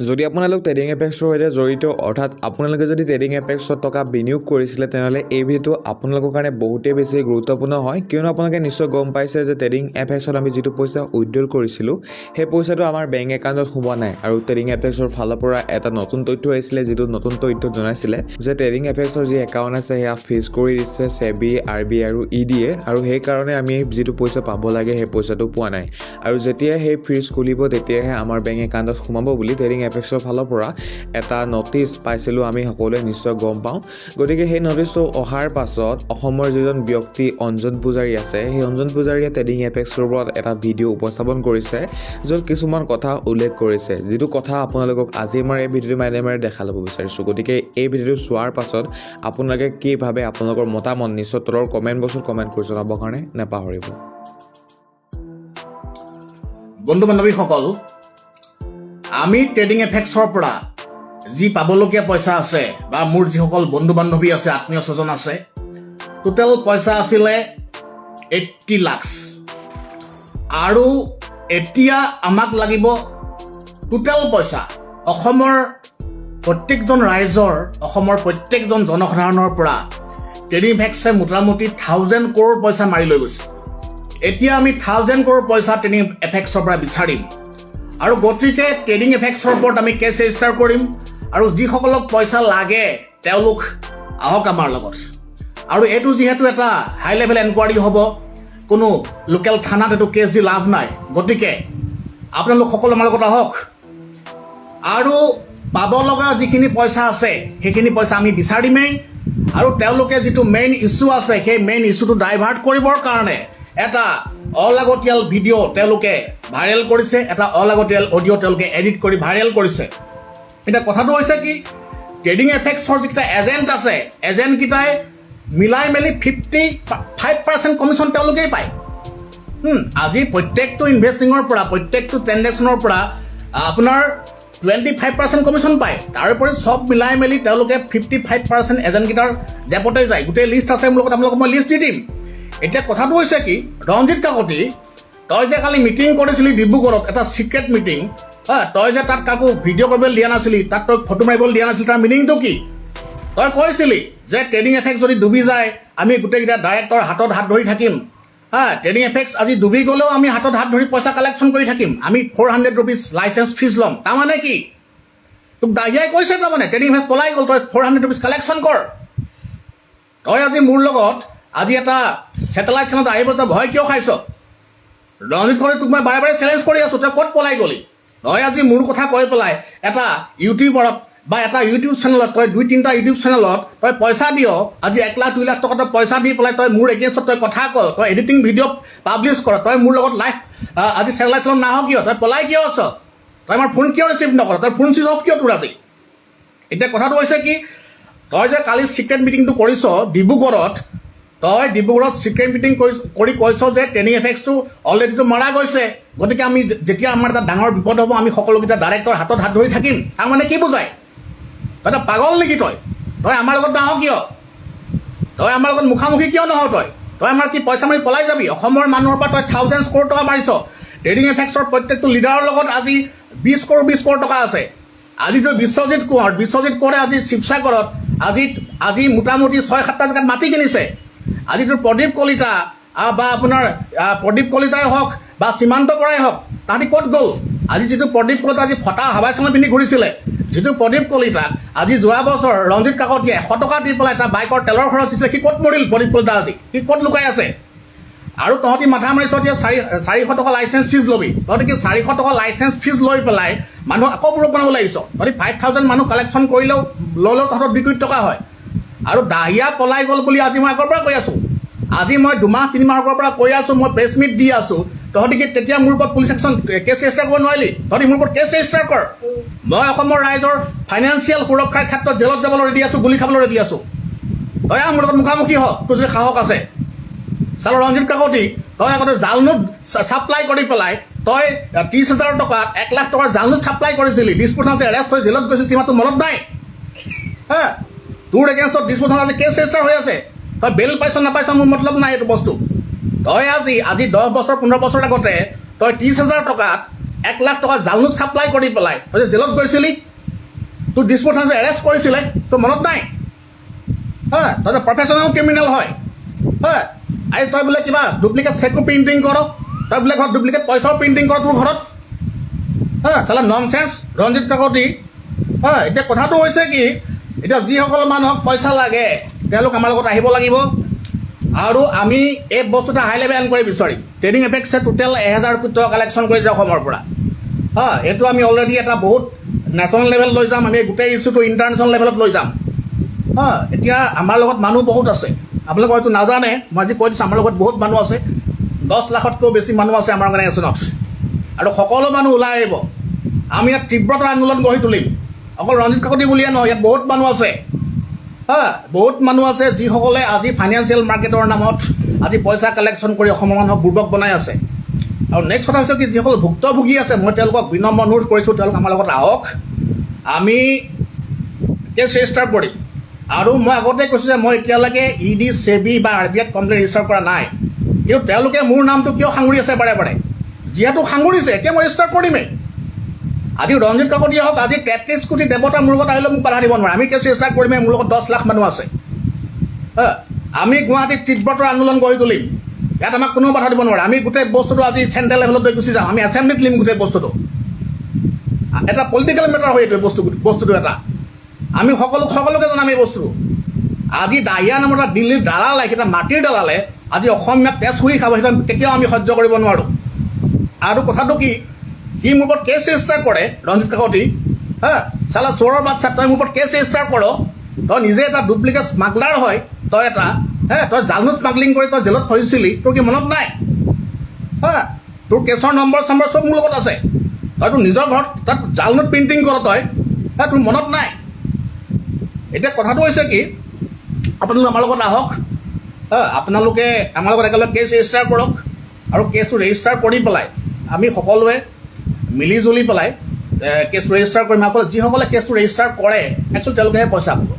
যদি আপোনালোক ট্ৰেডিং এপেক্সৰ সৈতে জড়িত অৰ্থাৎ আপোনালোকে যদি ট্ৰেডিং এপেক্সত টকা বিনিয়োগ কৰিছিলে তেনেহ'লে এই ভিডিঅ'টো আপোনালোকৰ কাৰণে বহুতেই বেছি গুৰুত্বপূৰ্ণ হয় কিয়নো আপোনালোকে নিশ্চয় গম পাইছে যে ট্ৰেডিং এপেক্সত আমি যিটো পইচা উইথড্ৰল কৰিছিলোঁ সেই পইচাটো আমাৰ বেংক একাউণ্টত সোমোৱা নাই আৰু ট্ৰেডিং এপেক্সৰ ফালৰ পৰা এটা নতুন তথ্য আহিছিলে যিটো নতুন তথ্য জনাইছিলে যে ট্ৰেডিং এপেক্সৰ যি একাউণ্ট আছে সেয়া ফ্ৰিজ কৰি দিছে সেবি আৰবিআই আৰু ইডিয়ে আৰু সেইকাৰণে আমি যিটো পইচা পাব লাগে সেই পইচাটো পোৱা নাই আৰু যেতিয়া সেই ফ্ৰিজ খুলিব তেতিয়াহে আমাৰ বেংক একাউণ্টত সোমাব বুলি ট্ৰেডিং এপেক্সৰ ফালৰ পৰা এটা নটিচ পাইছিলোঁ আমি সকলোৱে নিশ্চয় গম পাওঁ গতিকে সেই নটিচটো অহাৰ পাছত অসমৰ যিজন ব্যক্তি অঞ্জন পূজাৰী আছে সেই অঞ্জন পূজাৰীয়ে ট্ৰেডিং এপেক্সৰ ওপৰত এটা ভিডিঅ' উপস্থাপন কৰিছে য'ত কিছুমান কথা উল্লেখ কৰিছে যিটো কথা আপোনালোকক আজি মই এই ভিডিঅ'টোৰ মাধ্যমেৰে দেখা ল'ব বিচাৰিছোঁ গতিকে এই ভিডিঅ'টো চোৱাৰ পাছত আপোনালোকে কি ভাবে আপোনালোকৰ মতামত নিশ্চয় তলৰ কমেণ্ট বক্সত কমেণ্ট কৰি জনাবৰ কাৰণে নাপাহৰিব বন্ধু বান্ধৱীসকল আমি ট্ৰেডিং এপেক্সৰ পৰা যি পাবলগীয়া পইচা আছে বা মোৰ যিসকল বন্ধু বান্ধৱী আছে আত্মীয় স্বজন আছে টোটেল পইচা আছিলে 80 লাখ আৰু এতিয়া আমাক লাগিব টোটেল পইচা অসমৰ প্ৰত্যেকজন ৰাইজৰ অসমৰ প্ৰত্যেকজন জনসাধাৰণৰ পৰা ট্ৰেডিং এপেক্সে মোটামুটি 1000 কৰোৰ পইচা মাৰি লৈ গৈছে এতিয়া আমি 1000 কৰোৰ পইচা ট্ৰেডিং এপেক্সৰ পৰা বিচাৰিম আৰু গতিকে ট্ৰেডিং এপেক্সৰ ওপৰত আমি কেছ ৰেজিষ্টাৰ কৰিম আৰু যিসকলক পইচা লাগে তেওঁলোক আহক আমাৰ লগত আৰু এইটো যিহেতু এটা হাই লেভেল এনকুৱাৰী হ'ব কোনো লোকেল থানাত এইটো কেছ দি লাভ নাই গতিকে আপোনালোক সকলো আমাৰ লগত আহক আৰু পাব লগা যিখিনি পইচা আছে সেইখিনি পইচা আমি বিচাৰিমেই আৰু তেওঁলোকে যিটো মেইন ইছ্যু আছে সেই মেইন ইছ্যুটো ডাইভাৰ্ট কৰিবৰ কাৰণে এটা অলাগতিয়াল ভিডিঅ' তেওঁলোকে ভাইৰেল কৰিছে এটা অলাগতিয়াল অডিঅ' তেওঁলোকে এডিট কৰি ভাইৰেল কৰিছে এতিয়া কথাটো হৈছে কি ট্ৰেডিং এপেক্সৰ যিকেইটা এজেণ্ট আছে এজেণ্টকেইটাই মিলাই মেলি 55% কমিশ্যন তেওঁলোকেই পায় আজি প্ৰত্যেকটো ইনভেষ্টিঙৰ পৰা প্ৰত্যেকটো ট্ৰেনজেকশ্যনৰ পৰা আপোনাৰ 25% কমিশ্যন পায় তাৰোপৰি চব মিলাই মেলি তেওঁলোকে 55% এজেণ্টকেইটাৰ জেপতে যায় গোটেই লিষ্ট আছে মোৰ লগত আপোনালোকক মই লিষ্ট দি দিম এতিয়া কথাটো হৈছে কি ৰঞ্জিত কাকতি তই যে কালি মিটিং কৰিছিলি ডিব্ৰুগড়ত এটা চিক্ৰেট মিটিং তই যে তাত কাকো ভিডিঅ' কৰিবলৈ দিয়া নাছিলি তাত তই ফটো মাৰিবলৈ দিয়া নাছিলি তাৰ মিনিংটো কি তই কৈছিলি যে ট্ৰেডিং এপেক্স যদি ডুবি যায় আমি গোটেইকেইটা ডাইৰেক্টৰ হাতত হাত ধৰি থাকিম ট্ৰেডিং এপেক্স আজি ডুবি গ'লেও আমি হাতত হাত ধৰি পইচা কালেকশ্যন কৰি থাকিম আমি 400 ৰুপিজ লাইচেঞ্চ ফিজ ল'ম তাৰমানে কি তোক দাহিয়াই কৈছে তাৰমানে ট্ৰেডিং এপেক্স পলাই গ'ল তই 400 ৰুপিজ কালেকশ্যন কৰ তই আজি মোৰ লগত আজি এটা ছেটেলাইট চেনেলত আহিব তই ভয় কিয় খাইছ ৰঞ্জিত কৰি তোক মই বাৰে বাৰে চেলেঞ্জ কৰি আছোঁ তই ক'ত পলাই গ'লি তই আজি মোৰ কথা কৈ পেলাই এটা ইউটিউবৰত বা এটা ইউটিউব চেনেলত তই 2-3টা ইউটিউব চেনেলত তই পইচা দিয় আজি 1 লাখ 2 লাখ টকা তই পইচা দি পেলাই তই মোৰ এগেইনষ্টত তই কথা ক তই এডিটিং ভিডিঅ' পাব্লিছ কৰ তই মোৰ লগত লাইভ আজি ছেটেলাইট চেনেলত নাহ কিয় তই পলাই কিয় আছ তই আমাৰ ফোন কিয় ৰিচিভ নকৰ তই ফোন চুইচ অফ কিয় তোৰ আজি এতিয়া কথাটো হৈছে কি তই যে কালি চিক্ৰেট মিটিংটো কৰিছ ডিব্ৰুগড়ত তই ডিব্ৰুগড়ত চিক্ৰেট মিটিং কৰি কৈছ যে ট্ৰেডিং এপেক্সটো অলৰেডিটো মৰা গৈছে গতিকে আমি যেতিয়া আমাৰ এটা ডাঙৰ বিপদ হ'ব আমি সকলোকেইটা ডাইৰেক্টৰ হাতত হাত ধৰি থাকিম তাৰমানে কি বুজায় তই এটা পাগল নেকি তই আমাৰ লগত নাহ কিয় তই আমাৰ লগত মুখামুখি কিয় নহ তই আমাৰ কি পইচা মাৰি পলাই যাবি অসমৰ মানুহৰ পৰা তই 1000 কৰোৰ টকা মাৰিছ ট্ৰেডিং এপেক্সৰ প্ৰত্যেকটো লিডাৰৰ লগত আজি 20 কৰোৰ টকা আছে আজিতো বিশ্বজিৎ কোঁৱৰে আজি শিৱসাগৰত আজি মোটামুটি 6-7টা জেগাত মাটি কিনিছে আজিতো প্ৰদীপ কলিতা বা আপোনাৰ প্ৰদীপ কলিতাই হওক বা সীমান্ত বৰাই হওক তাহাঁতি ক'ত গ'ল আজি যিটো প্ৰদীপ কলিতা আজি ফটা হাৱাই চাঙৰ পিন্ধি ঘূৰিছিলে যিটো প্ৰদীপ কলিতাক আজি যোৱা বছৰ ৰঞ্জিত কাকতিয়ে 100 টকা দি পেলাই এটা বাইকৰ তেলৰ খৰচ দিছিলে সি ক'ত মৰিল প্ৰদীপ কলিতা আজি সি ক'ত লুকাই আছে আৰু তহঁতি মাথা মাৰিছ এতিয়া 400 টকা লাইচেঞ্চ ফিজ ল'বি তহঁতি কি 400 টকা লাইচেঞ্চ ফিজ লৈ পেলাই মানুহ আকৌ ব্লগ বনাব লাগিছ তহঁতি 5000 মানুহ কালেকশ্যন কৰিলেও ল'লেও তহঁতৰ 2 কোটি টকা হয় আৰু দাহিয়া পলাই গ'ল বুলি আজি মই আগৰ পৰা কৈ আছোঁ আজি মই 2-3 মাহ আগৰ পৰা কৈ আছোঁ মই প্ৰেছ মিট দি আছোঁ তহঁতি কি তেতিয়া মোৰ ওপৰত পুলিচ একশ্যন কেছ ৰেজিষ্টাৰ কৰিব নোৱাৰিলি তহঁতি মোৰ ওপৰত কেছ ৰেজিষ্টাৰ কৰ মই অসমৰ ৰাইজৰ ফাইনেন্সিয়েল সুৰক্ষাৰ ক্ষেত্ৰত জেলত যাবলৈ ৰেডি আছোঁ গুলি খাবলৈ ৰেডি আছোঁ তই মোৰ লগত মুখামুখি হ তোৰ যদি সাহস আছে চালো ৰঞ্জিত কাকতি তই আগতে জাল নোট ছাপ্লাই কৰি পেলাই তই 30,000 টকাত 1 লাখ টকাৰ জাল নোট ছাপ্লাই কৰিছিলি 20% এৰেষ্ট হৈ জেলত গৈছিল তোমাৰতো মনত নাই তোৰ এগেইনষ্টত 20% আজি কেছ ৰেজিষ্টাৰ হৈ আছে তই বেল পাইছ নাপাইছ মোৰ মতলব নাই এইটো বস্তু তই আজি 10 বছৰ 15 বছৰ আগতে তই 30,000 টকাত 1 লাখ টকা জালনোট ছাপ্লাই কৰি পেলাই তই যে জেলত গৈছিলি তোৰ দিছপুৰ থানাত যে এৰেষ্ট কৰিছিলে তোৰ মনত নাই তই যে প্ৰফেশ্যনেল ক্ৰিমিনেল হয় আৰু তই বোলে কিবা ডুপ্লিকেট চেকো প্ৰিণ্টিং কৰ তই বোলে ঘৰত ডুপ্লিকেট পইচাও প্ৰিণ্টিং কৰ তোৰ ঘৰত চালা ননচেন্স ৰঞ্জিত কাকতি এতিয়া কথাটো হৈছে কি এতিয়া যিসকল মানুহক পইচা লাগে তেওঁলোক আমাৰ লগত আহিব লাগিব আৰু আমি এই বস্তুটো হাই লেভেল এনকুৱাৰী বিচাৰিম ট্ৰেডিং এপেক্সে টোটেল 1000 কোটি টকা কালেকশ্যন কৰিছে অসমৰ পৰা এইটো আমি অলৰেডি এটা বহুত নেশ্যনেল লেভেল লৈ যাম আমি গোটেই ইছ্যুটো ইণ্টাৰনেশ্যনেল লেভেলত লৈ যাম এতিয়া আমাৰ লগত মানুহ বহুত আছে আপোনালোকে হয়তো নাজানে মই আজি কৈ দিছোঁ আমাৰ লগত বহুত মানুহ আছে 10 লাখতকৈও বেছি মানুহ আছে আমাৰ অৰ্গেনাইজেশ্যনত আৰু সকলো মানুহ ওলাই আহিব আমি ইয়াত তীব্ৰতাৰ আন্দোলন গঢ়ি তুলিম অকল ৰঞ্জিত কাকতি বুলিয়ে নহয় ইয়াত বহুত মানুহ আছে বহুত মানুহ আছে যিসকলে আজি ফাইনেন্সিয়েল মাৰ্কেটৰ নামত আজি পইচা কালেকশ্যন কৰি অসমৰ মানুহক বুৰ্বক বনাই আছে আৰু নেক্সট কথা হৈছে কি যিসকল ভুক্তভোগী আছে মই তেওঁলোকক বিনম্ৰ অনুৰোধ কৰিছোঁ তেওঁলোক আমাৰ লগত আহক আমি কেছ ৰেজিষ্টাৰ কৰিম আৰু মই আগতে কৈছোঁ যে মই এতিয়ালৈকে ED SEBI বা RBIত কমপ্লেইন ৰেজিষ্টাৰ কৰা নাই কিন্তু তেওঁলোকে মোৰ নামটো কিয় সাঙুৰি আছে বাৰে বাৰে যিহেতু সাঙুৰিছে এতিয়া মই ৰেজিষ্টাৰ কৰিমেই আজি ৰঞ্জিত কাকতিয়ে হওক আজি 33 কোটি দেৱতা মোৰ লগত আহিলে মোক বাধা দিব নোৱাৰে আমি কেছ ৰেজিষ্টাৰ কৰিমেই মোৰ লগত 10 লাখ মানুহ আছে আমি গুৱাহাটীত তীব্ৰতাৰ আন্দোলন গঢ়ি তুলিম ইয়াত আমাক কোনো বাধা দিব নোৱাৰে আমি গোটেই বস্তুটো আজি চেণ্ট্ৰেল লেভেলত লৈ গুচি যাম আমি এছেম্বলিত লিম গোটেই বস্তুটো এটা পলিটিকেল মেটাৰ হয় এইটো বস্তুটো এটা আমি সকলোকে জনাম এই বস্তুটো আজি দাহিয়া নামৰ এটা দিল্লীৰ দালালে এটা মাটিৰ দালালে আজি অসমীয়াক তেজ শুহি খাব সেইটো কেতিয়াও আমি সহ্য কৰিব নোৱাৰোঁ আৰু কথাটো কি সি মোৰ ওপৰত কেছ ৰেজিষ্টাৰ কৰে ৰঞ্জিত কাকতি চালা চোৰৰ বাচ্চা তই মোৰ ওপৰত কেছ ৰেজিষ্টাৰ কৰ তই নিজে এটা ডুপ্লিকেট স্মাগলাৰ হয় তই এটা তই জালনোট স্মাগলিং কৰি তই জেলত ফচিছিলি তোৰ কি মনত নাই তোৰ কেছৰ নম্বৰ চম্বৰ চব মোৰ লগত আছে তই তোৰ নিজৰ ঘৰত তাত জালনোট প্ৰিণ্টিং কৰ তই তোৰ মনত নাই এতিয়া কথাটো হৈছে কি আপোনালোক আমাৰ লগত আহক আপোনালোকে আমাৰ লগত একেলগে কেছ ৰেজিষ্টাৰ কৰক আৰু কেছটো ৰেজিষ্টাৰ কৰি পেলাই আমি সকলোৱে মিলি জুলি পেলাই কেছটো ৰেজিষ্টাৰ কৰিম অকল যিসকলে কেছটো ৰেজিষ্টাৰ কৰে একচুৱেলি তেওঁলোকেহে পইচা পাব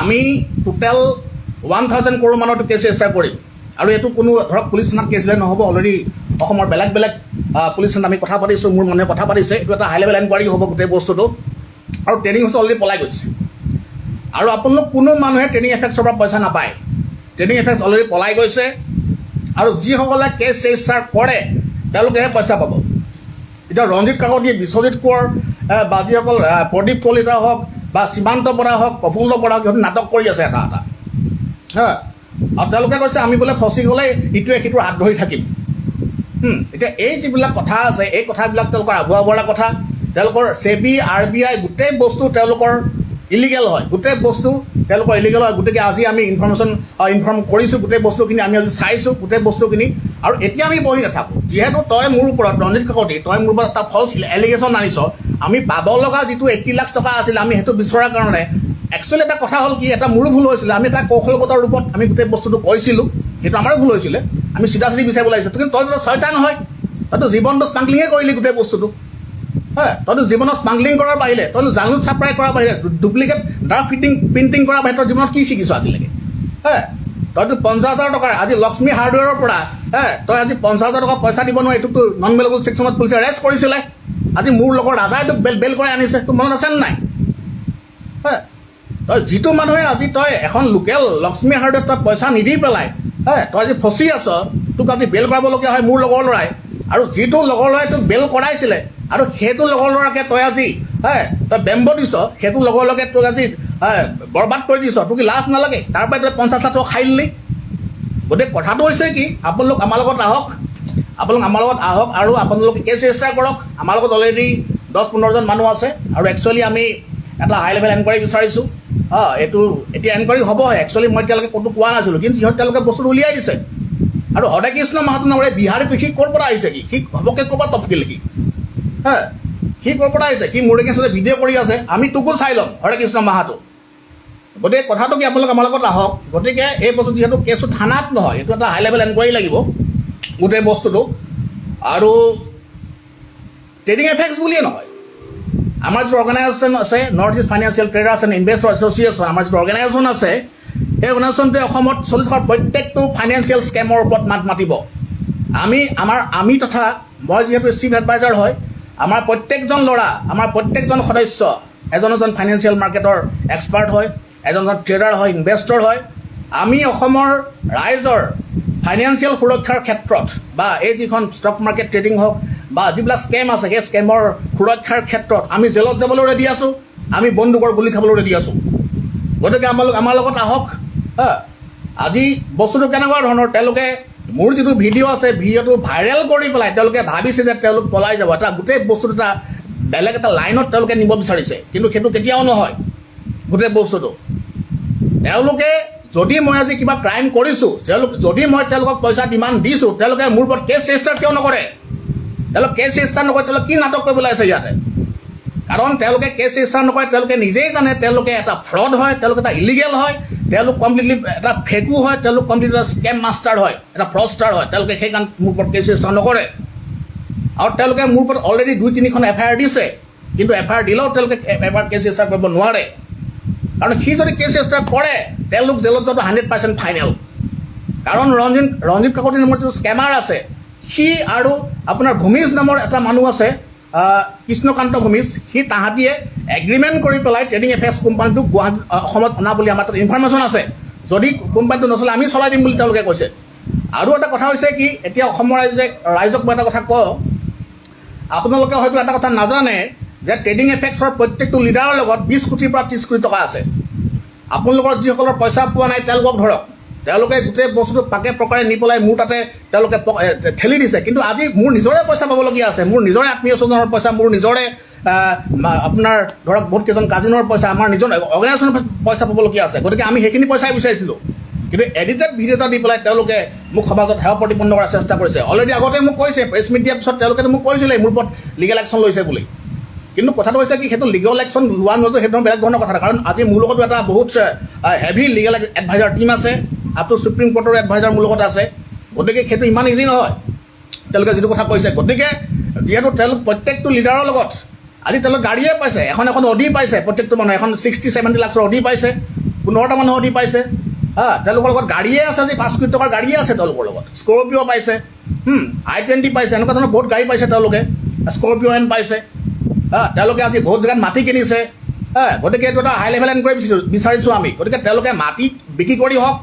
আমি টোটেল 1000 কৰোৰ মানতো কেছ ৰেজিষ্টাৰ কৰিম আৰু এইটো কোনো ধৰক পুলিচ থানাত কেছ দিলে নহ'ব অলৰেডি অসমৰ বেলেগ বেলেগ পুলিচ থানাত আমি কথা পাতিছোঁ মোৰ মানুহে কথা পাতিছে এইটো এটা হাই লেভেল এনকুৱাৰী হ'ব গোটেই বস্তুটো আৰু ট্ৰেইনিং হৈছে অলৰেডি পলাই গৈছে আৰু আপোনালোক কোনো মানুহে ট্ৰেইনিং এফেক্টছৰ পৰা পইচা নাপায় ট্ৰেইনিং এফেক্টছ অলৰেডি পলাই গৈছে আৰু যিসকলে কেছ ৰেজিষ্টাৰ কৰে তেওঁলোকেহে পইচা পাব এতিয়া ৰঞ্জিত কাকতি বিশ্বজিৎ কোঁৱৰ বা যিসকল প্ৰদীপ কলিতা হওক বা সীমান্ত বৰা হওক প্ৰফুল্ল বৰা হওক সিহঁতে নাটক কৰি আছে এটা আৰু তেওঁলোকে কৈছে আমি বোলে ফচি গ'লে ইটোৱে সিটোৰ হাত ধৰি থাকিম এতিয়া এই যিবিলাক কথা আছে এই কথাবিলাক তেওঁলোকৰ আভুৱা বৰা কথা তেওঁলোকৰ SEBI RBI গোটেই বস্তু তেওঁলোকৰ ইলিগেল হয় গোটেই বস্তু তেওঁলোকৰ ইলিগেল হয় গতিকে আজি আমি ইনফৰ্ম কৰিছোঁ গোটেই বস্তুখিনি আমি আজি চাইছোঁ গোটেই বস্তুখিনি আৰু এতিয়া আমি বহি নাথাকোঁ যিহেতু তই মোৰ ওপৰত ৰঞ্জিত কাকতি তই মোৰ ওপৰত এটা ফল্ছ এলিগেশ্যন আনিছ আমি পাব লগা যিটো 80 লাখ টকা আছিলে আমি সেইটো বিচৰাৰ কাৰণে একচুৱেলি এটা কথা হ'ল কি এটা মোৰো ভুল হৈছিলে আমি এটা কৌশলগত ৰূপত আমি গোটেই বস্তুটো কৈছিলোঁ সেইটো আমাৰো ভুল হৈছিলে আমি চিধা বিচাৰিব লাগিছিল কিন্তু তইতো ছয়তান হয় তইতো জীৱনটো স্মাগলিঙে কৰিলি গোটেই বস্তুটো তইতো জীৱনত স্মাগলিং কৰাৰ বাহিৰে তইতো জালনোট ছাপ্লাই কৰাৰ বাহিৰে ডুপ্লিকেট ড্ৰাফ্ট প্ৰিণ্টিং কৰাৰ বাহিৰে তই জীৱনত কি শিকিছ আজিলৈকে তইতো 50,000 টকাৰ আজি লক্ষ্মী হাৰ্ডৱেৰৰ পৰা তই আজি 50,000 টকা পইচা দিব নোৱাৰি এইটোতো নন বেলেবল ছেকশ্যনত পুলিচে এৰেষ্ট কৰিছিলে আজি মোৰ লগৰ ৰাজাই তোক বেল কৰাই আনিছে তোৰ মনত আছেনে নাই তই যিটো মানুহে আজি তই এখন লোকেল লক্ষ্মী হাৰ্ডৱেৰত তই পইচা নিদি পেলাই তই আজি ফচি আছ তোক আজি বেল কৰাবলগীয়া হয় মোৰ লগৰ ল'ৰাই আৰু যিটো লগৰ ল'ৰাই তোক বেল কৰাইছিলে আৰু সেইটো লগৰ ল'ৰাকে তই আজি তই বেম্ব দিছ সেইটো লগৰ লগে তোক আজি বৰবাদ কৰি দিছ তোক কি লাজ নালাগে তাৰ পৰাই তই 50 লাখ টকা খাই দিলি গতিকে কথাটো হৈছে কি আপোনালোক আমাৰ লগত আহক আৰু আপোনালোকে কেছ ৰেজিষ্টাৰ কৰক আমাৰ লগত অলৰেডি 10-15জন মানুহ আছে আৰু একচুৱেলি আমি এটা হাই লেভেল এনকুৱাৰী বিচাৰিছোঁ এইটো এতিয়া এনকুৱাৰী হ'বহে একচুৱেলি মই এতিয়ালৈকে ক'তো কোৱা নাছিলোঁ কিন্তু সিহঁত তেওঁলোকে বস্তুটো উলিয়াই দিছে আৰু হৰে কৃষ্ণ মাহাতো নামৰ এই বিহাৰীটো সি ক'ৰ পৰা আহিছে সি হ'বকৈ ক'ৰবাত টপকিলে সি ক'ৰ পৰা আহিছে সি মোৰ এগেইনষ্টতে ভিডিঅ' কৰি আছে আমি তোকো চাই ল'ম হৰে কৃষ্ণ মাহাতো গতিকে কথাটো কি আপোনালোক আমাৰ লগত আহক গতিকে এই বস্তু যিহেতু কেছটো থানাত নহয় এইটো এটা হাই লেভেল এনকুৱাৰী লাগিব গোটেই বস্তুটো আৰু ট্ৰেডিং এফেক্টছ বুলিয়ে নহয় আমাৰ যিটো অৰ্গেনাইজেশ্যন আছে north east financial traders and investor association আমাৰ যিটো অৰ্গেনাইজেশ্যন আছে সেই অৰ্গেনাইজেশ্যনটোৱে অসমত চলি থকা প্ৰত্যেকটো ফাইনেন্সিয়েল স্কেমৰ ওপৰত মাত মাতিব আমি তথা মই যিহেতু চিফ এডভাইজাৰ হয় আমাৰ প্ৰত্যেকজন ল'ৰা, আমাৰ প্ৰত্যেকজন সদস্য এজন ফাইনেন্সিয়েল মাৰ্কেটৰ এক্সপাৰ্ট হয়, এজন ট্ৰেডাৰ হয়, ইনভেষ্টৰ হয়। আমি অসমৰ ৰাইজৰ ফাইনেন্সিয়েল সুৰক্ষাৰ ক্ষেত্ৰত বা এই যিখন ষ্টক মাৰ্কেট ট্ৰেডিং হওক বা যিবিলাক স্কেম আছে সেই স্কেমৰ সুৰক্ষাৰ ক্ষেত্ৰত আমি জেলত যাবলৈ ৰেডি আছোঁ, আমি বন্দুকৰ গুলি খাবলৈ ৰেডি আছোঁ। গতিকে আমাৰ লগত আহক। আজি বস্তুটো কেনেকুৱা ধৰণৰ, তেওঁলোকে মোৰ যিটো ভিডিঅ' আছে ভিডিঅ'টো ভাইৰেল কৰি পেলাই তেওঁলোকে ভাবিছে যে তেওঁলোক পলাই যাব, এটা গোটেই বস্তুটো এটা বেলেগ এটা লাইনত তেওঁলোকে নিব বিচাৰিছে, কিন্তু সেইটো কেতিয়াও নহয়। গোটেই বস্তুটো তেওঁলোকে যদি মই আজি কিবা ক্ৰাইম কৰিছোঁ, যদি মই তেওঁলোকক পইচা ডিমাণ্ড দিছোঁ, তেওঁলোকে মোৰ ওপৰত কেছ ৰেজিষ্টাৰ কিয় নকৰে? তেওঁলোকে কেছ ৰেজিষ্টাৰ নকৰে, তেওঁলোকে কি নাটক কৰিবলৈ আছে ইয়াতে? কাৰণ তেওঁলোকে কেছ ৰেজিষ্টাৰ নকৰে, তেওঁলোকে নিজেই জানে তেওঁলোকে এটা ফ্ৰড হয়, তেওঁলোক এটা ইলিগেল হয়, তেওঁলোক কমপ্লিটলি এটা ফেকো হয়, তেওঁলোক কমপ্লিটলি এটা স্কেম মাষ্টাৰ হয়, এটা ফ্ৰডষ্টাৰ হয়। তেওঁলোকে সেইকাৰণে মোৰ ওপৰত কেছ ৰেজিষ্টাৰ নকৰে। আৰু তেওঁলোকে মোৰ ওপৰত অলৰেডি 2-3খন FIR দিছে, কিন্তু FIR দিলেও তেওঁলোকে এবাৰ কেছ ৰেজিষ্টাৰ কৰিব নোৱাৰে। কাৰণ সি যদি কেছ ৰেজিষ্টাৰ কৰে তেওঁলোক জেলত যোৱাটো 100% ফাইনেল। কাৰণ ৰঞ্জিত কাকতি নামৰ যিটো স্কেমাৰ আছে, সি আৰু আপোনাৰ ভূমিজ নামৰ এটা মানুহ আছে, কৃষ্ণকান্ত ভূমিজ, সি তাহাঁতিয়ে এগ্ৰিমেণ্ট কৰি পেলাই ট্ৰেডিং এফেক্স কোম্পানীটোক অসমত অনা বুলি আমাৰ তাত ইনফৰমেশ্যন আছে। যদি কোম্পানীটো নচলে আমি চলাই দিম বুলি তেওঁলোকে কৈছে। আৰু এটা কথা হৈছে কি, এতিয়া অসমৰ ৰাইজক মই এটা কথা কওঁ, আপোনালোকে হয়তো এটা কথা নাজানে যে ট্ৰেডিং এফেক্সৰ প্ৰত্যেকটো লিডাৰৰ লগত 20 কোটিৰ পৰা 30 কোটি টকা আছে। আপোনালোকৰ যিসকলৰ পইচা পোৱা নাই তেওঁলোকক ধৰক, তেওঁলোকে গোটেই বস্তুটো পাকে প্ৰকাৰে নি পেলাই মোৰ তাতে তেওঁলোকে ঠেলি দিছে। কিন্তু আজি মোৰ নিজৰে পইচা পাবলগীয়া আছে, মোৰ নিজৰে আত্মীয় স্বজনৰ পইচা, মোৰ নিজৰে আপোনাৰ ধৰক বহুত কেইজন কাজিনৰ পইচা, আমাৰ নিজৰ অৰ্গেনাইজেশ্যনৰ পইচা পাবলগীয়া আছে। গতিকে আমি সেইখিনি পইচাই বিচাৰিছিলোঁ, কিন্তু এডিটেড ভিডিঅ' এটা দি পেলাই তেওঁলোকে মোক সমাজত সেৱা প্ৰতিপন্ন কৰাৰ চেষ্টা কৰিছে। অলৰেডি আগতে মোক কৈছে, প্ৰেছ মিট দিয়াৰ পিছত তেওঁলোকে মোক কৈছিলে মোৰ ওপৰত লিগেল একশ্যন লৈছে বুলি। কিন্তু কথাটো হৈছে কি, সেইটো লিগেল একশ্যন লোৱা নোলোৱাটো সেইটো বেলেগ ধৰণৰ কথা। কাৰণ আজি মোৰ লগতো এটা বহুত হেভি লিগেল এডভাইজাৰ টীম আছে, আপ টু সুপ্ৰিম কোৰ্টৰ এডভাইজাৰ মোৰ লগত আছে। গতিকে সেইটো ইমান ইজি নহয় তেওঁলোকে যিটো কথা কৈছে। গতিকে যিহেতু তেওঁলোক প্ৰত্যেকটো লিডাৰৰ লগত আজি তেওঁলোক গাড়ীয়ে পাইছে, এখন অডি পাইছে, প্ৰত্যেকটো মানুহে এখন 60-70 লাখৰ অডি পাইছে, 15টা মানুহ অডি পাইছে। তেওঁলোকৰ লগত গাড়ীয়ে আছে, আজি 5 কোটি টকাৰ গাড়ীয়ে আছে তেওঁলোকৰ লগত। স্কৰপিঅ' পাইছে, I-20 পাইছে, এনেকুৱা ধৰণৰ বহুত গাড়ী পাইছে তেওঁলোকে, স্কৰপিঅ' এন পাইছে। তেওঁলোকে আজি বহুত জেগাত মাটি কিনিছে। গতিকে এইটো এটা হাই লেভেল এনকুৱাৰী বিচাৰিছোঁ আমি। গতিকে তেওঁলোকে মাটি বিক্ৰী কৰি হওক,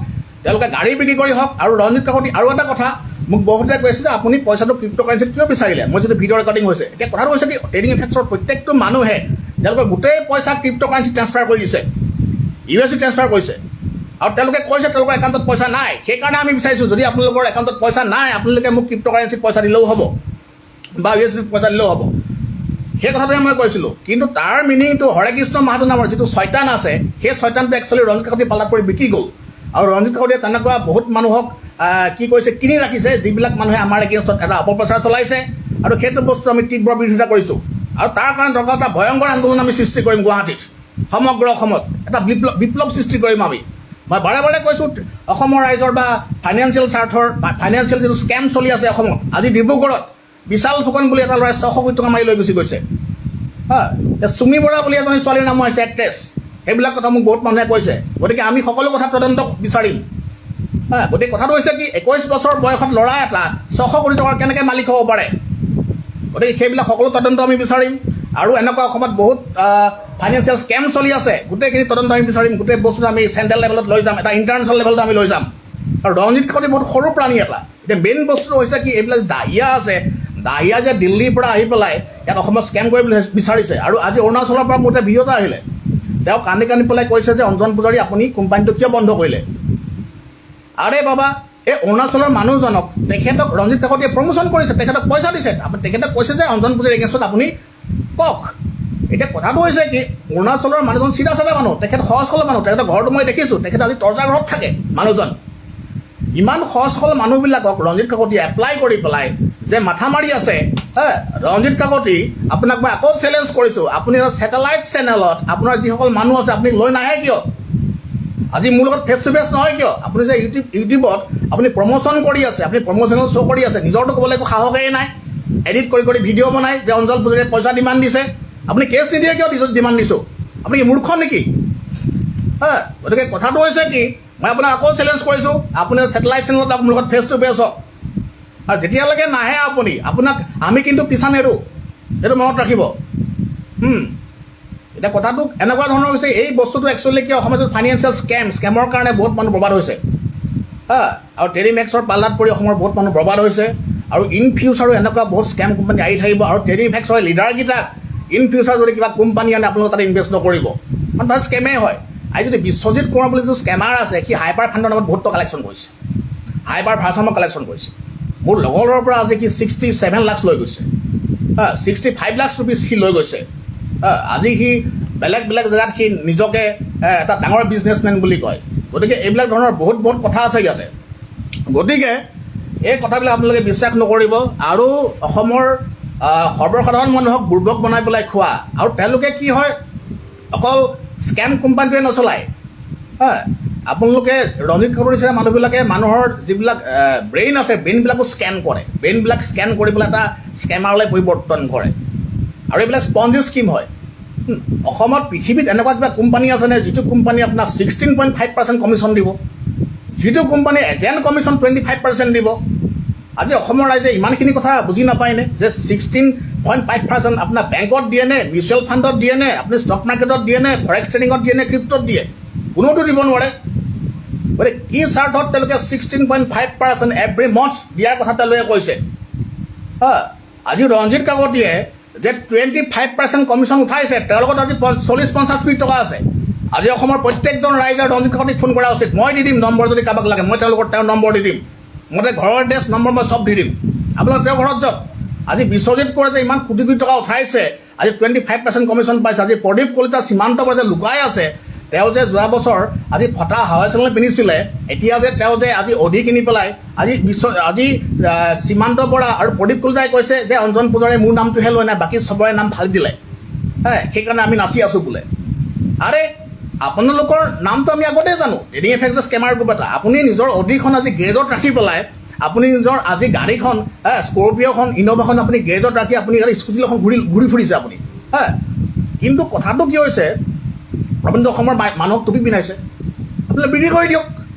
তেওঁলোকে গাড়ী বিক্ৰী কৰি হওক। আৰু ৰঞ্জিত কাকতি আৰু এটা কথা মোক বহুতে কৈছে যে আপুনি পইচাটো ক্ৰিপ্ট'কাৰেঞ্চিত কিয় বিচাৰিলে, মই যিটো ভিডিঅ' ৰেকৰ্ডিং হৈছে। এতিয়া কথাটো হৈছে কি, ট্ৰেডিং এফেক্সৰ প্ৰত্যেকটো মানুহে তেওঁলোকে গোটেই পইচা ক্ৰিপ্ট'কাৰেঞ্চি ট্ৰেন্সফাৰ কৰি দিছে, USD ট্ৰেন্সফাৰ কৰিছে। আৰু তেওঁলোকে কৈছে তেওঁলোকৰ একাউণ্টত পইচা নাই। সেইকাৰণে আমি বিচাৰিছোঁ যদি আপোনালোকৰ একাউণ্টত পইচা নাই, আপোনালোকে মোক ক্ৰিপ্ট'কাৰেঞ্চিত পইচা দিলেও হ'ব বা USD পইচা দিলেও হ'ব। সেই কথাটোৱে মই কৈছিলোঁ। কিন্তু তাৰ মিনিংটো হৰে কৃষ্ণ মাহাতো নামৰ যিটো শয়তান আছে, সেই শয়তানটো একচুৱেলি ৰঞ্জিত কাকতি পাল্লাত পৰি বিকি গ'ল। আৰু ৰঞ্জিত কাকতিয়ে তেনেকুৱা বহুত মানুহক কি কৰিছে, কিনি ৰাখিছে, যিবিলাক মানুহে আমাৰ এগেইনষ্টত এটা অপপ্ৰচাৰ চলাইছে। আৰু সেইটো বস্তু আমি তীব্ৰ বিৰোধিতা কৰিছোঁ। আৰু তাৰ কাৰণে দৰকাৰ এটা ভয়ংকৰ আন্দোলন আমি সৃষ্টি কৰিম গুৱাহাটীত, সমগ্ৰ অসমত এটা বিপ্লৱ সৃষ্টি কৰিম আমি। মই বাৰে বাৰে কৈছোঁ, অসমৰ ৰাইজৰ বা ফাইনেন্সিয়েল স্বাৰ্থৰ ফাইনেন্সিয়েল যিটো স্কেম চলি আছে অসমত, আজি ডিব্ৰুগড়ত বিশাল ফুকন বুলি এটা ল'ৰাই 600 কোটি টকা মাৰি লৈ গুচি গৈছে। চুমি বৰা বুলি এজনী ছোৱালীৰ নামো আছে, এক্ট্ৰেছ। সেইবিলাক কথা মোক বহুত মানুহে কৈছে। গতিকে আমি সকলো কথা তদন্ত বিচাৰিম। গতিকে কথাটো হৈছে কি, 21 বছৰ বয়সত ল'ৰা এটা 600 কোটি টকাৰ কেনেকৈ মালিক হ'ব পাৰে? গতিকে সেইবিলাক সকলো তদন্ত আমি বিচাৰিম। আৰু এনেকুৱা অসমত বহুত ফাইনেন্সিয়েল স্কেম চলি আছে, গোটেইখিনি তদন্ত আমি বিচাৰিম। গোটেই বস্তুটো আমি চেণ্ট্ৰেল লেভেলত লৈ যাম, এটা ইণ্টাৰনেশ্যনেল লেভেলত আমি লৈ যাম। আৰু ৰঞ্জিত কাকতি বহুত সৰু প্ৰাণী এটা। এতিয়া মেইন বস্তুটো হৈছে কি, এইবিলাক দাহিয়া আছে, দাহিয়া যে দিল্লীৰ পৰা আহি পেলাই ইয়াত অসমত স্কেম কৰিবলৈ বিচাৰিছে। আৰু আজি অৰুণাচলৰ পৰা মোৰ এটা ভিডিঅ' এটা আহিলে, তেওঁ কান্দি পেলাই কৈছে যে অঞ্জন পূজাৰী আপুনি কোম্পানীটো কিয় বন্ধ কৰিলে? আৰে বাবা, এই অৰুণাচলৰ মানুহজনক তেখেতক ৰঞ্জিত কাকতিয়ে প্ৰমোশ্যন কৰিছে, তেখেতক পইচা দিছে। তেখেতক কৈছে যে অঞ্জন পূজাৰীৰ এগেইনষ্টত আপুনি কওক। এতিয়া কথাটো হৈছে কি, অৰুণাচলৰ মানুহজন চিধা চাধা মানুহ, তেখেত সহজ সৰল মানুহ। তেখেতৰ ঘৰটো মই দেখিছোঁ, তেখেত আজি তৰ্জা ঘৰত থাকে মানুহজন। ইমান সহজ সৰল মানুহবিলাকক ৰঞ্জিত কাকতিয়ে এপ্লাই কৰি পেলাই যে মাথা মাৰি আছে। ৰঞ্জিত কাকতি, আপোনাক মই আকৌ চেলেঞ্জ কৰিছোঁ, আপুনি এটা ছেটেলাইট চেনেলত আপোনাৰ যিসকল মানুহ আছে আপুনি লৈ নাহে কিয়? আজি মোৰ লগত ফেচ টু ফেচ নহয় কিয়? আপুনি যে ইউটিউবত আপুনি প্ৰমোশ্যন কৰি আছে, আপুনি প্ৰমোশ্যনেল শ্ব' কৰি আছে, নিজৰটো ক'বলৈ একো সাহসেই নাই। এডিট কৰি ভিডিঅ' বনাই যে অঞ্জল পূজাৰীয়ে পইচা ডিমাণ্ড দিছে, আপুনি কেছ নিদিয়ে কিয়? ডিমাণ্ড দিছোঁ, আপুনি কি মূৰ্খ নেকি? গতিকে কথাটো হৈছে কি, মই আপোনাক আকৌ চেলেঞ্জ কৰিছোঁ, আপুনি ছেটেলাইট চেনেলত মোৰ লগত ফেচ টু ফেচ হওক। যেতিয়ালৈকে নাহে আপোনাক আমি কিন্তু পিছা নেৰোঁ। সেইটো মনত ৰাখিব। এতিয়া কথাটো এনেকুৱা ধৰণৰ হৈছে, এই বস্তুটো একচুৱেলি কি অসমত ফাইনেন্সিয়েল স্কেমৰ কাৰণে বহুত মানুহ বৰবাদ হৈছে আৰু ট্ৰেডিং এপেক্সৰ পাল্লাত পৰি অসমৰ বহুত মানুহ বৰবাদ হৈছে আৰু ইন ফিউচাৰো এনেকুৱা বহুত স্কেম কোম্পানী আহি থাকিব আৰু ট্ৰেডিং এপেক্সৰ লিডাৰকেইটাক ইন ফিউচাৰ যদি কিবা কোম্পানী আনে আপোনালোকে তাতে ইনভেষ্ট নকৰিব, কাৰণ তাত স্কেমেই হয়। আজি যদি বিশ্বজিৎ কোঁৱৰ বুলি যিটো স্কেমাৰ আছে, সি হাইপাৰ ফাণ্ডৰ নামত বহুত টকা কালেকশ্যন কৰিছে, হাইপাৰ ভাৰ্চামৰ কালেকশ্যন কৰিছে। মোৰ লগৰৰ পৰা আজি সি 67 লাখ লৈ গৈছে, 65 লাখ ৰুপিজ সি লৈ গৈছে। আজি সি বেলেগ বেলেগ জেগাত সি নিজকে এটা ডাঙৰ বিজনেছমেন বুলি কয়। গতিকে এইবিলাক ধৰণৰ বহুত বহুত কথা আছে ইয়াতে। গতিকে এই কথাবিলাক আপোনালোকে বিশ্বাস নকৰিব আৰু অসমৰ সৰ্বসাধাৰণ মানুহক বুৰ্বক বনাই পেলাই খোৱা। আৰু তেওঁলোকে কি হয়, অকল স্কেম কোম্পানীটোৱে নচলায়। আপোনালোকে ৰঞ্জিত কাপুৰ নিচিনা মানুহবিলাকে মানুহৰ যিবিলাক ব্ৰেইন আছে, ব্ৰেইনবিলাকো স্কেন কৰে, ব্ৰেইনবিলাক স্কেন কৰি পেলাই এটা স্কেমাৰলৈ পৰিৱৰ্তন কৰে। আৰু এইবিলাক স্পঞ্জি স্কিম হয়। অসমত পৃথিৱীত এনেকুৱা কিবা কোম্পানী আছেনে যিটো কোম্পানী আপোনাক 16.5% কমিশ্যন দিব, যিটো কোম্পানী এজেণ্ট কমিশ্যন 25% দিব। আজি অসমৰ ৰাইজে ইমানখিনি কথা বুজি নাপায়নে যে 16.5% আপোনাৰ বেংকত দিয়ে নে, মিউচুৱেল ফাণ্ডত দিয়ে নে, আপুনি ষ্টক মাৰ্কেটত দিয়ে নে, ফৰেক্স ট্ৰেডিঙত দিয়ে নে, ক্ৰিপ্টত দিয়ে, কোনোতো দিব নোৱাৰে। গতিকে কি স্বাৰ্থত তেওঁলোকে 16.5% এভৰি মন্থ দিয়াৰ কথা তেওঁলোকে কৈছে। আজি ৰঞ্জিত কাকতিয়ে যে 25% কমিশ্যন উঠাইছে, তেওঁৰ লগত আজি 40-50 কোটি টকা আছে। আজি অসমৰ প্ৰত্যেকজন ৰাইজে ৰঞ্জিত কাকতিক ফোন কৰা উচিত। মই দি দিম নম্বৰ, যদি কাৰোবাক লাগে মই তেওঁৰ নম্বৰ দি দিম, মতে ঘৰৰ এড্ৰেছ নম্বৰ মই চব দি দিম, আপোনালোকে তেওঁৰ ঘৰত যাওক। আজি বিশ্বজিৎ কোঁৱৰে যে ইমান কোটি কোটি টকা উঠাইছে, আজি 25% কমিশ্যন পাইছে। আজি প্ৰদীপ কলিতা সীমান্ত পৰা যে লুকাই আছে, তেওঁ যে যোৱা বছৰ আজি ফটা হাৱাই চেনেল পিন্ধিছিলে, এতিয়া যে তেওঁ যে আজি অধি কিনি পেলাই আজি সীমান্ত বৰা আৰু প্ৰদীপ কলিতাই কৈছে যে অঞ্জন পূজাৰীয়ে মোৰ নামটোহে লৈ নাই, বাকী চবৰে নাম ফালি দিলে, সেইকাৰণে আমি নাচি আছোঁ বোলে। আৰে আপোনালোকৰ নামটো আমি আগতেই জানো, ট্ৰেডিং এপেক্স স্কেমাৰ গ্ৰুপ এটা। আপুনি নিজৰ অধিখন আজি গেৰেজত ৰাখি পেলাই, আপুনি নিজৰ আজি গাড়ীখন স্কৰপিঅ'খন, ইন'ভাখন আপুনি গেৰেজত ৰাখি আপুনি স্কুটি এখন ঘূৰি ফুৰিছে আপুনি। কিন্তু কথাটো কি হৈছে, আপুনিতো অসমৰ মানুহক টুপি পিন্ধাইছে, আপোনালোকে বিক্ৰী কৰি দিয়ক।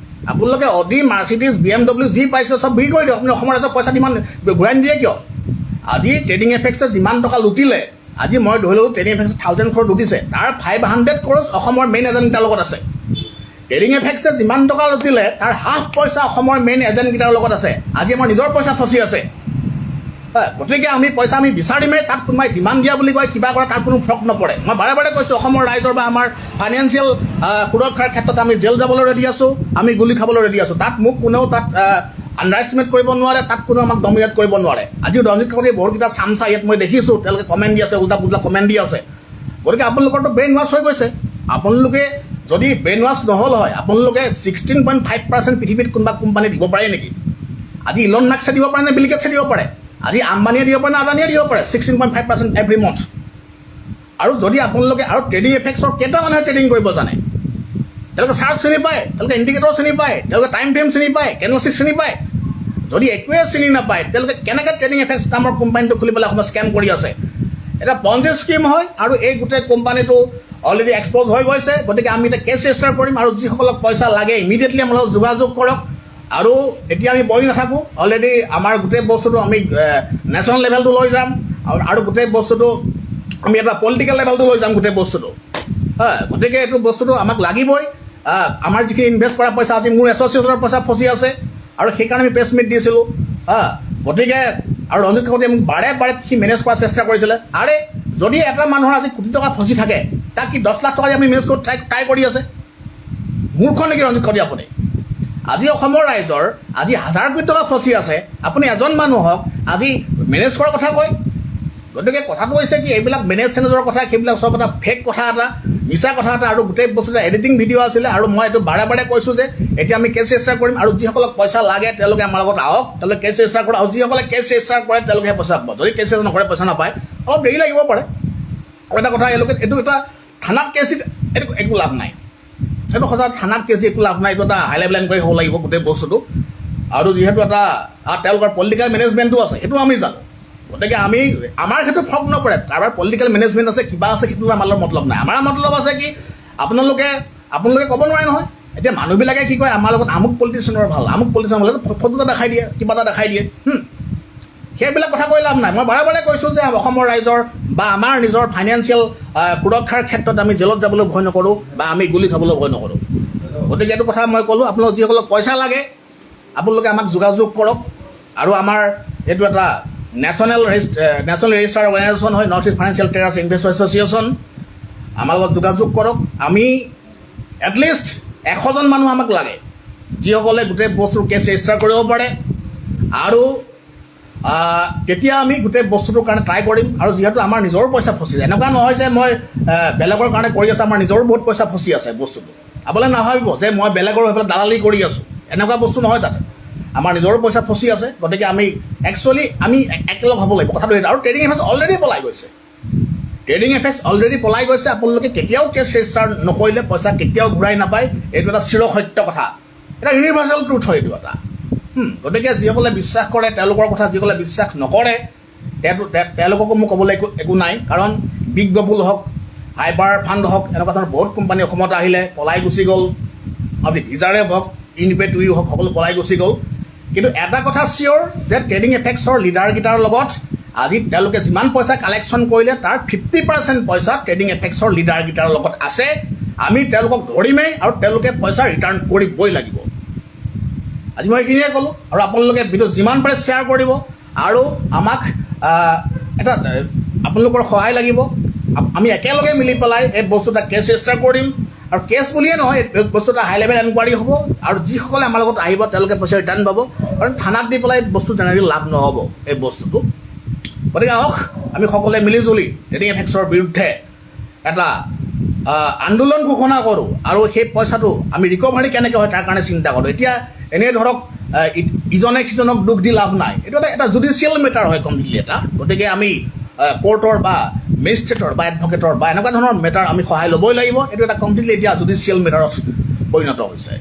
আপোনালোকে অডি, মাৰ্চিডিজ, BMW যি পাইছে চব বিক্ৰী কৰি দিয়ক। আপুনি অসমৰ ৰাইজক পইচা ইমান ঘূৰাই নিদিয়ে কিয়? আজি ট্ৰেডিং এপেক্সে যিমান টকা লুটিলে, আজি মই ধৰি ললোঁ ট্ৰেডিং এপেক্সে 1000 crore লুটিছে, তাৰ 500 crore অসমৰ মেইন এজেণ্টকেইটাৰ লগত আছে। ট্ৰেডিং এপেক্সে যিমান টকা লুটিলে তাৰ হাফ পইচা অসমৰ মেইন এজেণ্টকেইটাৰ লগত আছে। আজি আমাৰ নিজৰ পইচা ফচি আছে। গতিকে আমি পইচা আমি বিচাৰিমেই, তাত কোনোবাই ডিমাণ্ড দিয়া বুলি কয়, কিবা কৰা, তাৰ কোনো ফৰক নপৰে। মই বাৰে বাৰে কৈছোঁ, অসমৰ ৰাইজৰ বা আমাৰ ফাইনেন্সিয়েল সুৰক্ষাৰ ক্ষেত্ৰত আমি জেল যাবলৈ ৰেডি আছোঁ, আমি গুলি খাবলৈ ৰেডি আছোঁ। তাত মোক কোনেও তাত আণ্ডাৰ এষ্টিমেট কৰিব নোৱাৰে, তাত কোনেও আমাক ডমিনেট কৰিব নোৱাৰে। আজি ৰঞ্জিত কাকতিয়ে বহুতকেইটা চামচা ইয়াত মই দেখিছোঁ, তেওঁলোকে কমেণ্ট দি আছে, উল্টা পুল্টা কমেণ্ট দি আছে। গতিকে আপোনালোকৰতো ব্ৰেইন ৱাছ হৈ গৈছে। আপোনালোকে যদি ব্ৰেইন ৱাছ নহ'ল হয়, আপোনালোকে 16.5% পৃথিৱীত কোনোবা কোম্পানী দিব পাৰে নেকি? আজি ইলন মাস্কে দিব পাৰে নে বিল গেটছে দিব পাৰে? আজি আম্বানীয়ে দিব পাৰে নে আদানীয়ে দিব পাৰে 16.5% এভৰি মন্থ? আৰু যদি আপোনালোকে আৰু ট্ৰেডিং এপেক্সৰ কেইটা মানুহে ট্ৰেডিং কৰিব জানে? তেওঁলোকে চাৰ্ট চিনি পায়, তেওঁলোকে ইণ্ডিকেটৰ চিনি পায়, তেওঁলোকে টাইম ফ্ৰেম চিনি পায়, কেণ্ডেলষ্টিক চিনি পায়। যদি একোৱে চিনি নাপায়, তেওঁলোকে কেনেকৈ ট্ৰেডিং এপেক্স নামৰ কোম্পানীটো খুলি পেলাই অসমত স্কেম কৰি আছে? এটা পঞ্জি স্কিম হয় আৰু এই গোটেই কোম্পানীটো অলৰেডি এক্সপ'জ হৈ গৈছে। গতিকে আমি এতিয়া কেছ ৰেজিষ্টাৰ কৰিম আৰু যিসকলক পইচা লাগে ইমিডিয়েটলি আমাৰ লগত যোগাযোগ কৰক। আৰু এতিয়া আমি বহি নাথাকোঁ, অলৰেডি আমাৰ গোটেই বস্তুটো আমি নেশ্যনেল লেভেলটো লৈ যাম আৰু গোটেই বস্তুটো আমি এটা পলিটিকেল লেভেলটো লৈ যাম গোটেই বস্তুটো। গতিকে এইটো বস্তুটো আমাক লাগিবই। আমাৰ যিখিনি ইনভেষ্ট কৰা পইচা, আজি মোৰ এছ'চিয়েশ্যনৰ পইচা ফচি আছে আৰু সেইকাৰণে আমি প্ৰেছ মিট দিছিলোঁ। গতিকে আৰু ৰঞ্জিত কাকতিয়ে মোক বাৰে বাৰে সি মেনেজ কৰাৰ চেষ্টা কৰিছিলে। আৰে যদি এটা মানুহৰ আজি কোটি টকা ফচি থাকে, তাক কি 10 লাখ টকা দি আপুনি মেনেজ কৰি ট্ৰাই কৰি আছে? মূৰ্খ নেকি ৰঞ্জিত কাকতি আপুনি? আজি অসমৰ ৰাইজৰ আজি 1000 কোটি টকা ফচি আছে, আপুনি এজন মানুহক আজি মেনেজ কৰাৰ কথা কয়। গতিকে কথাটো হৈছে কি, এইবিলাক মেনেজ চেনেজৰ কথা, সেইবিলাক চব এটা ফেক কথা, এটা মিছা কথা এটা, আৰু গোটেই বস্তুটো এডিটিং ভিডিঅ' আছিলে। আৰু মই এইটো বাৰে বাৰে কৈছোঁ যে এতিয়া আমি কেছ ৰেজিষ্টাৰ কৰিম আৰু যিসকলক পইচা লাগে তেওঁলোকে আমাৰ লগত আহক, তেওঁলোকে কেছ ৰেজিষ্টাৰ কৰক। আৰু যিসকলে কেছ ৰেজিষ্টাৰ কৰে তেওঁলোকেহে পইচা পাব। যদি কেছ ৰেজিষ্টাৰ নকৰে পইচা নাপায়, অলপ দেৰি লাগিব পাৰে। আৰু এটা কথা, এওঁলোকে এইটো এটা থানাত কেছ দি এইটো একো লাভ নাই। সেইটো সঁচা, থানাত কেছ দি একো লাভ নাই। এইটো এটা হাই লেভেল এনকুৱাৰী হ'ব লাগিব গোটেই বস্তুটো। আৰু যিহেতু এটা তেওঁলোকৰ পলিটিকেল মেনেজমেণ্টো আছে, সেইটো আমি জানো। গতিকে আমি আমাৰ ক্ষেত্ৰত ফৰক নপৰে, কাৰোবাৰ পলিটিকেল মেনেজমেণ্ট আছে, কিবা আছে, সেইটো আমাৰ লগত মতলব নাই। আমাৰ মতলব আছে কি, আপোনালোকে ক'ব নোৱাৰে নহয়। এতিয়া মানুহবিলাকে কি কয়, আমাৰ লগত আমুক পলিটিচিয়ানৰ ভাল, আমুক পলিটিচিয়ানৰ ভাল, ফটো এটা দেখাই দিয়ে, কিবা এটা দেখাই দিয়ে। সেইবিলাক কথা কৈ লাভ নাই। মই বাৰে বাৰে কৈছোঁ যে অসমৰ ৰাইজৰ বা আমাৰ নিজৰ ফাইনেন্সিয়েল সুৰক্ষাৰ ক্ষেত্ৰত আমি জেলত যাবলৈ ভয় নকৰোঁ বা আমি গুলি খাবলৈ ভয় নকৰোঁ। গতিকে এইটো কথা মই ক'লোঁ, আপোনালোক যিসকলক পইচা লাগে আপোনালোকে আমাক যোগাযোগ কৰক। আৰু আমাৰ এইটো এটা নেশ্যনেল ৰেজিষ্টাৰ অৰ্গেনাইজেশ্যন হয়, north east financial traders investor association. আমাৰ লগত যোগাযোগ কৰক। আমি এটলিষ্ট 100জন মানুহ আমাক লাগে যিসকলে গোটেই বস্তুৰ কেছ ৰেজিষ্টাৰ কৰিব পাৰে। আৰু তেতিয়া আমি গোটেই বস্তুটোৰ কাৰণে ট্ৰাই কৰিম। আৰু যিহেতু আমাৰ নিজৰ পইচা ফচি যায়, এনেকুৱা নহয় যে মই বেলেগৰ কাৰণে কৰি আছোঁ, আমাৰ নিজৰো বহুত পইচা ফচি আছে বস্তুটো। আপোনালোকে নাভাবিব যে মই বেলেগৰ হৈ পেলাই দালালি কৰি আছোঁ, এনেকুৱা বস্তু নহয় তাতে। আমাৰ নিজৰো পইচা ফচি আছে। গতিকে আমি একেলগ হ'ব লাগিব, কথাটো সেইটো। আৰু ট্ৰেডিং এফেক্স অলৰেডি পলাই গৈছে, আপোনালোকে কেতিয়াও কেছ ৰেজিষ্টাৰ নকৰিলে পইচা কেতিয়াও ঘূৰাই নাপায়। এইটো এটা চিৰসত্য কথা, এটা ইউনিভাৰ্চেল ট্ৰুথ হয় এইটো এটা। গতিকে যিসকলে বিশ্বাস কৰে তেওঁলোকৰ কথা, যিসকলে বিশ্বাস নকৰে তেওঁলোককো মোক ক'বলৈ একো নাই। কাৰণ বিগ বাবুল হওক, হাইবাৰ ফাণ্ড হওক, এনেকুৱা ধৰণৰ বহুত কোম্পানী অসমত আহিলে পলাই গুচি গ'ল। আজি ভিজাৰে হওক, ইনপে টুইও হওক, সকলো পলাই গুচি গ'ল। কিন্তু এটা কথা চিয়'ৰ যে ট্ৰেডিং এফেক্সৰ লিডাৰকেইটাৰ লগত আজি তেওঁলোকে যিমান পইচা কালেকশ্যন কৰিলে তাৰ 50% পইচা ট্ৰেডিং এফেক্সৰ লিডাৰকেইটাৰ লগত আছে। আমি তেওঁলোকক ধৰিমেই আৰু তেওঁলোকে পইচা ৰিটাৰ্ণ কৰিবই লাগিব। আজি মই এইখিনিয়ে ক'লোঁ। আৰু আপোনালোকে ভিডিঅ' যিমান পাৰে শ্বেয়াৰ কৰিব। আৰু আমাক এটা আপোনালোকৰ সহায় লাগিব। আমি একেলগে মিলি পেলাই এই বস্তু এটা কেছ ৰেজিষ্টাৰ কৰিম। আৰু কেছ বুলিয়ে নহয়, এই বস্তু এটা হাই লেভেল এনকুৱাৰী হ'ব। আৰু যিসকলে আমাৰ লগত আহিব তেওঁলোকে পইচা ৰিটাৰ্ণ পাব। কাৰণ থানাত দি পেলাই বস্তু জেনেৰেলি লাভ নহ'ব এই বস্তুটো। গতিকে আহক আমি সকলোৱে মিলিজুলি ট্ৰেডিং এফেক্সৰ বিৰুদ্ধে এটা আন্দোলন ঘোষণা কৰোঁ। আৰু সেই পইচাটো আমি ৰিকভাৰী কেনেকৈ হয় তাৰ কাৰণে চিন্তা কৰোঁ। এতিয়া এনেই ধৰক ইজনে সিজনক দুখ দি লাভ নাই, এইটো এটা জুডিচিয়েল মেটাৰ হয় কমপ্লিটলি এটা। গতিকে আমি কোৰ্টৰ বা মেজিষ্ট্ৰেটৰ বা এডভকেটৰ বা এনেকুৱা ধৰণৰ মেটাৰ আমি সহায় ল'বই লাগিব। এইটো এটা কমপ্লিটলি এতিয়া জুডিচিয়েল মেটাৰত পৰিণত হৈছে।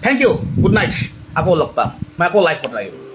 Thank you, good night. আকৌ লগ পাম, মই আকৌ লাইভ পঠাই আহিম।